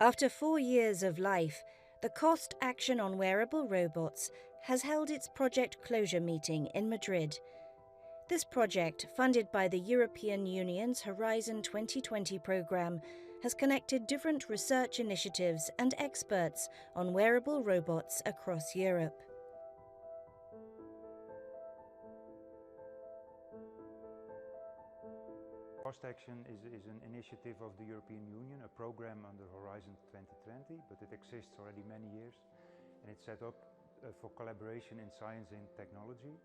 After 4 years of life, the Cost Action on Wearable Robots has held its project closure meeting in Madrid. This project, funded by the European Union's Horizon 2020 programme, has connected different research initiatives and experts on wearable robots across Europe. Cost Action is an initiative of the European Union, a program under Horizon 2020, but it exists already many years, and it's set up for collaboration in science and technology.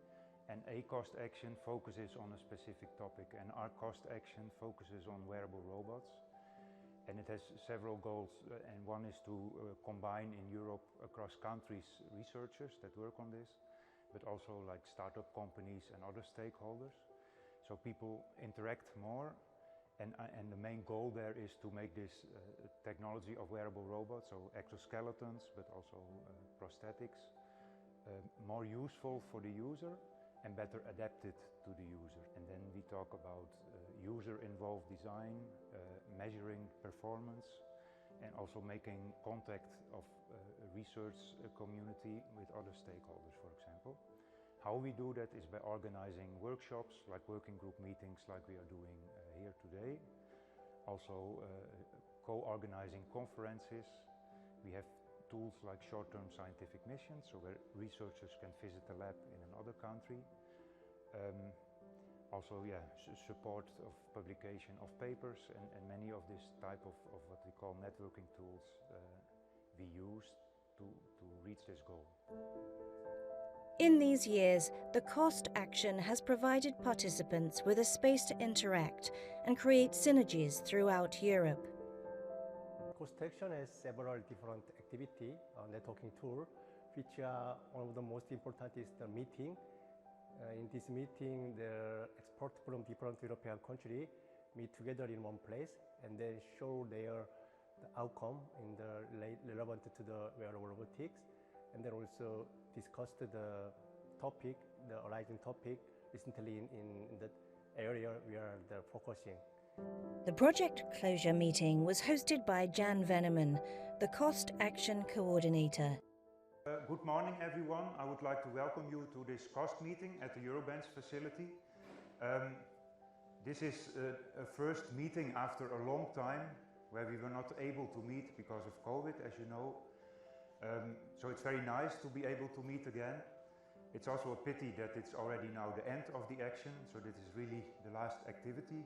And a cost action focuses on a specific topic, and our cost action focuses on wearable robots. And it has several goals, and one is to combine in Europe across countries researchers that work on this, but also like startup companies and other stakeholders. So people interact more, and the main goal there is to make this technology of wearable robots, so exoskeletons, but also prosthetics, more useful for the user and better adapted to the user. And then we talk about user-involved design, measuring performance, and also making contact of a research community with other stakeholders, for example. How we do that is by organizing workshops, like working group meetings like we are doing here today. Also co-organizing conferences. We have tools like short-term scientific missions, so where researchers can visit a lab in another country. Also, support of publication of papers, and many of this type of what we call networking tools we use to reach this goal. In these years, the Cost Action has provided participants with a space to interact and create synergies throughout Europe. Cost Action has several different activity networking tool, which one of the most important is the meeting. In this meeting, the experts from different European countries meet together in one place and then show the outcome in the relevant to the wearable robotics, and then also discuss the topic, the Horizon topic, recently in that area we are focusing. The project closure meeting was hosted by Jan Veneman, the Cost Action Coordinator. Good morning, everyone. I would like to welcome you to this cost meeting at the Eurobench facility. This is a first meeting after a long time where we were not able to meet because of COVID, as you know. So it's very nice to be able to meet again. It's also a pity that it's already now the end of the action, so this is really the last activity.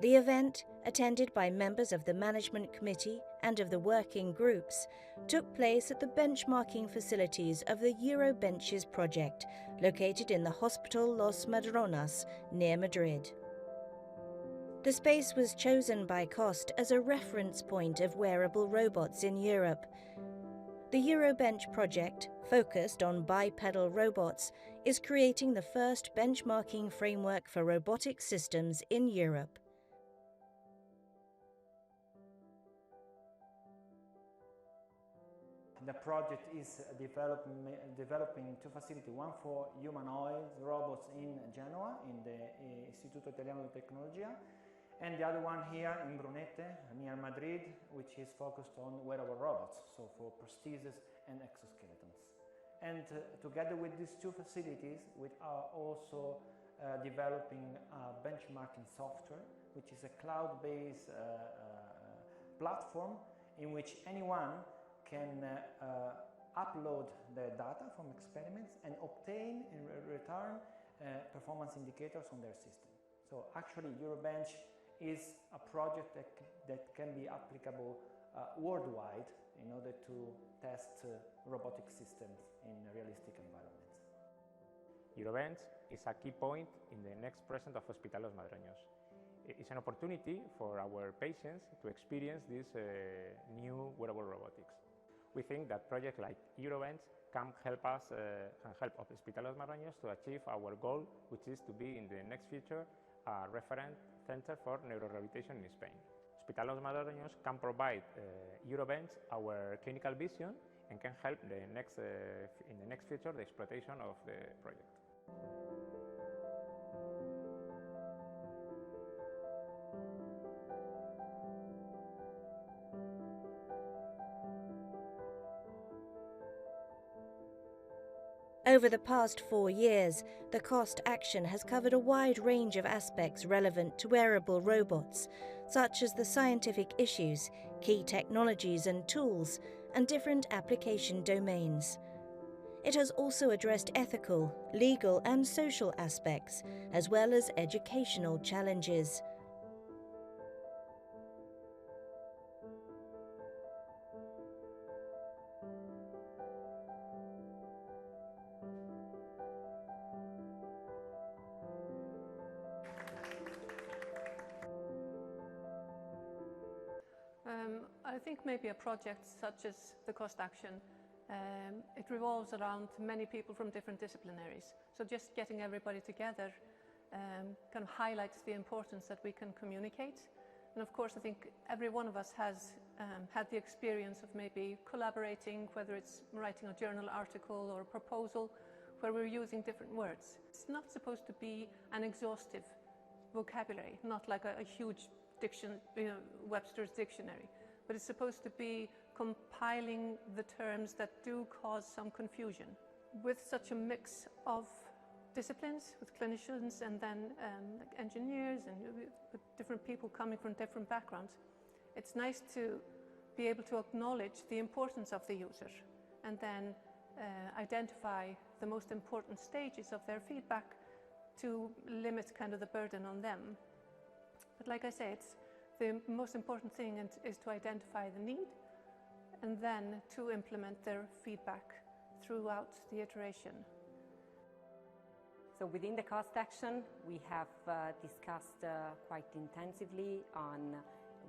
The event, attended by members of the Management Committee and of the working groups, took place at the benchmarking facilities of the Eurobenches project, located in the Hospital Los Madronas near Madrid. The space was chosen by COST as a reference point of wearable robots in Europe. The Eurobench project, focused on bipedal robots, is creating the first benchmarking framework for robotic systems in Europe. The project is developing two facilities, one for humanoid robots in Genoa, in the Istituto Italiano di Tecnologia, and the other one here in Brunete, near Madrid, which is focused on wearable robots, so for prostheses and exoskeletons. And together with these two facilities, we are also developing a benchmarking software, which is a cloud-based platform in which anyone can upload the data from experiments and obtain in return performance indicators on their system. So actually Eurobench is a project that can be applicable worldwide in order to test robotic systems in realistic environments. Eurobench is a key point in the next present of Hospital Los Madroños. It's an opportunity for our patients to experience this new wearable robotics. We think that projects like Eurobench can help us and help Hospital Los Madroños to achieve our goal, which is to be in the next future a referent center for neurorehabilitation in Spain. Hospital Los Madroños can provide Eurobench our clinical vision and can help in the next future the exploitation of the project. Over the past 4 years, the cost action has covered a wide range of aspects relevant to wearable robots, such as the scientific issues, key technologies and tools, and different application domains. It has also addressed ethical, legal and social aspects, as well as educational challenges. I think maybe a project such as the cost action, it revolves around many people from different disciplinaries. So just getting everybody together kind of highlights the importance that we can communicate. And of course, I think every one of us has had the experience of maybe collaborating, whether it's writing a journal article or a proposal, where we're using different words. It's not supposed to be an exhaustive vocabulary, not like a huge Webster's dictionary, but it's supposed to be compiling the terms that do cause some confusion. With such a mix of disciplines, with clinicians and then like engineers and with different people coming from different backgrounds, it's nice to be able to acknowledge the importance of the user and then identify the most important stages of their feedback to limit kind of the burden on them. But like I say, the most important thing is to identify the need and then to implement their feedback throughout the iteration. So within the cost action, we have discussed quite intensively on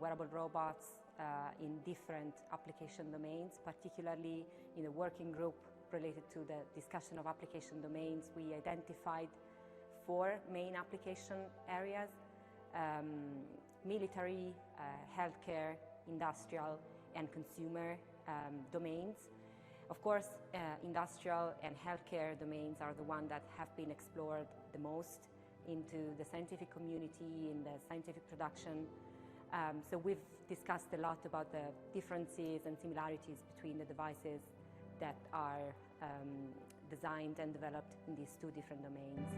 wearable robots in different application domains, particularly in the working group related to the discussion of application domains. We identified 4 main application areas: military, healthcare, industrial and consumer domains. Of course, industrial and healthcare domains are the ones that have been explored the most into the scientific community, in the scientific production. So we've discussed a lot about the differences and similarities between the devices that are designed and developed in these 2 different domains.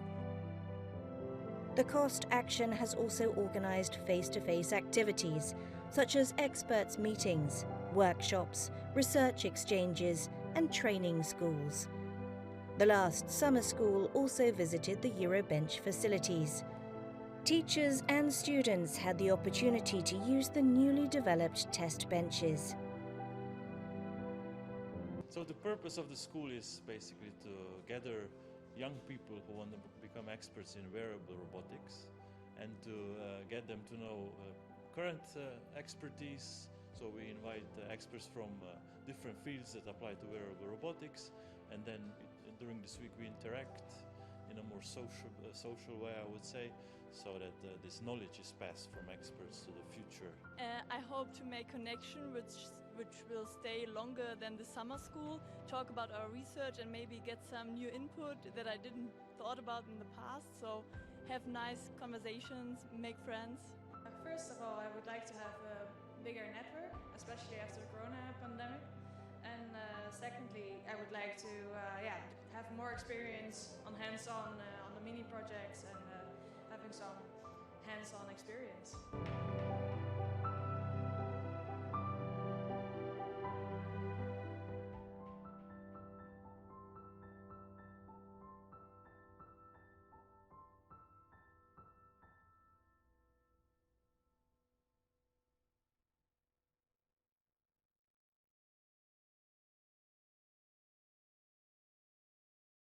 The cost action has also organised face-to-face activities, such as experts meetings, workshops, research exchanges and training schools. The last summer school also visited the Eurobench facilities. Teachers and students had the opportunity to use the newly developed test benches. So the purpose of the school is basically to gather young people who want to become experts in wearable robotics and to get them to know current expertise. So we invite experts from different fields that apply to wearable robotics, and then during this week we interact in a more social way, I would say, so that this knowledge is passed from experts to the future. I hope to make connection which will stay longer than the summer school, talk about our research and maybe get some new input that I didn't thought about in the past. So have nice conversations, make friends. First of all, I would like to have a bigger network, especially after the corona pandemic. And secondly, I would like to have more experience on hands-on on the mini projects and having some hands-on experience.